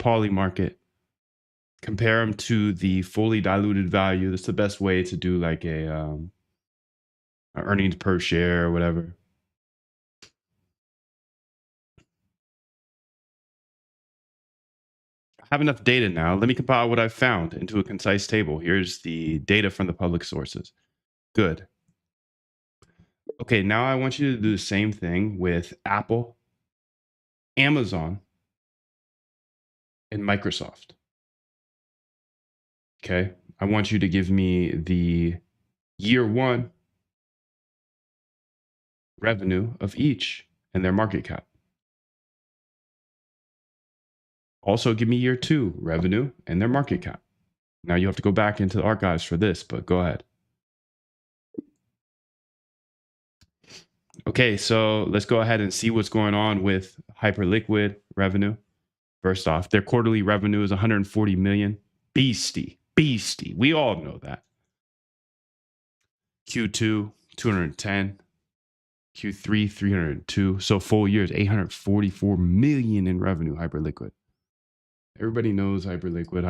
Polymarket. Compare them to the fully diluted value. That's the best way to do like a earnings per share or whatever. I have enough data now. Let me compile what I've found into a concise table. Here's the data from the public sources. Good. Okay, now I want you to do the same thing with Apple, Amazon, and Microsoft. Okay, I want you to give me the year one revenue of each and their market cap. Also, give me year two revenue and their market cap. Now you have to go back into the archives for this, but go ahead. Okay, so let's go ahead and see what's going on with Hyperliquid revenue. First off, their quarterly revenue is 140 million. Beastie. We all know that. Q2, 210. Q3, 302. So full year is 844 million in revenue, Hyperliquid. Everybody knows Hyperliquid.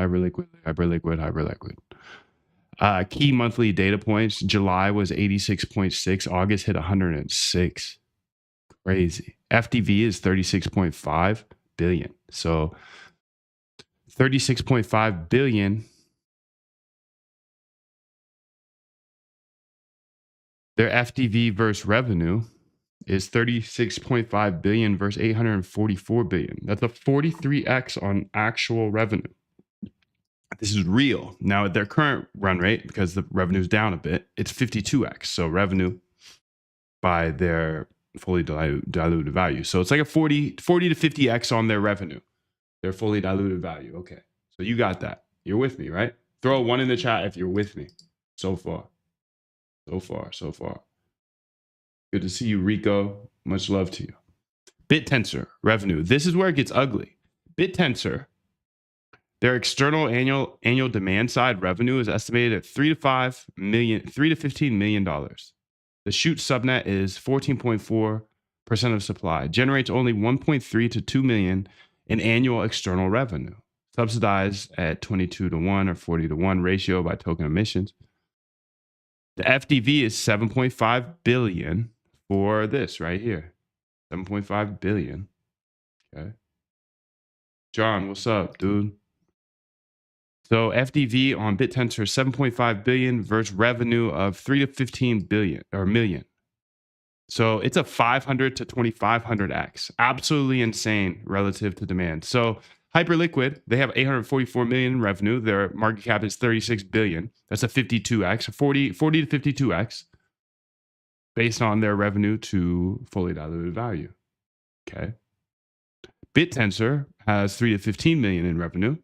Key monthly data points. July was 86.6. August hit 106. Crazy. FDV is 36.5 billion. So 36.5 billion. Their FDV versus revenue is 36.5 billion versus 844 billion. That's a 43x on actual revenue. This is real. Now at their current run rate, because the revenue is down a bit, it's 52x. So revenue by their fully diluted value. So it's like a 40 to 50x on their revenue, their fully diluted value. Okay. So you got that. You're with me, right? Throw a 1 in the chat if you're with me so far. So far. Good to see you, Rico. Much love to you. BitTensor revenue. This is where it gets ugly. BitTensor, their external annual demand side revenue is estimated at $3 to $15 million. The shoot subnet is 14.4% of supply. Generates only 1.3 to 2 million in annual external revenue. Subsidized at 22 to 1 or 40 to 1 ratio by token emissions. The FDV is 7.5 billion for this right here. 7.5 billion. Okay. John, what's up, dude? So FDV on BitTensor 7.5 billion versus revenue of 3 to 15 billion or million. So it's a 500 to 2500x. Absolutely insane relative to demand. So Hyperliquid, they have 844 million in revenue. Their market cap is 36 billion. That's a 52x, 40 to 52x based on their revenue to fully diluted value. Okay. BitTensor has 3 to 15 million in revenue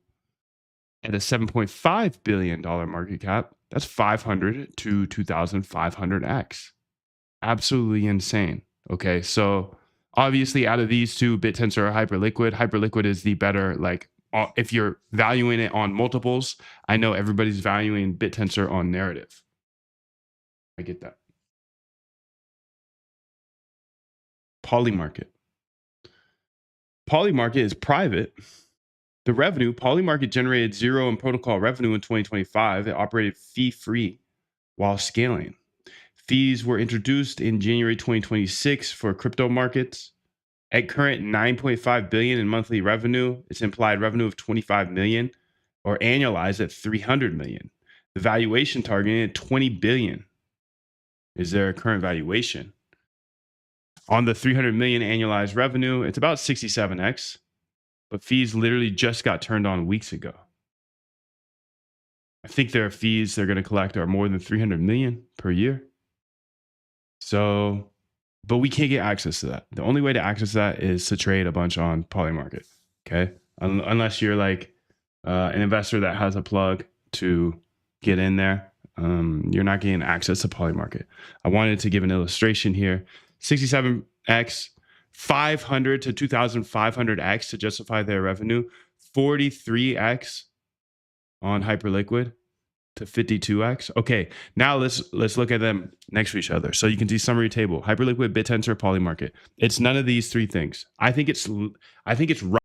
at a $7.5 billion market cap. That's 500 to 2500x. Absolutely insane. Okay. So obviously, out of these two, BitTensor or Hyperliquid, Hyperliquid is the better, like, if you're valuing it on multiples, I know everybody's valuing BitTensor on narrative. I get that. Polymarket. Polymarket is private. The revenue, Polymarket generated zero in protocol revenue in 2025. It operated fee-free while scaling. Fees were introduced in January 2026 for crypto markets. At current 9.5 billion in monthly revenue, its implied revenue of 25 million, or annualized at 300 million. The valuation targeted at 20 billion is their current valuation. On the 300 million annualized revenue, it's about 67x, but fees literally just got turned on weeks ago. I think their fees they're going to collect are more than 300 million per year. So, but we can't get access to that. The only way to access that is to trade a bunch on Polymarket. Okay. Unless you're like an investor that has a plug to get in there, you're not getting access to Polymarket. I wanted to give an illustration here. 67x, 500 to 2500x to justify their revenue, 43x on Hyperliquid to 52x. Okay, now let's look at them next to each other. So you can see summary table: Hyperliquid, BitTensor, Polymarket. It's none of these three things. I think it's right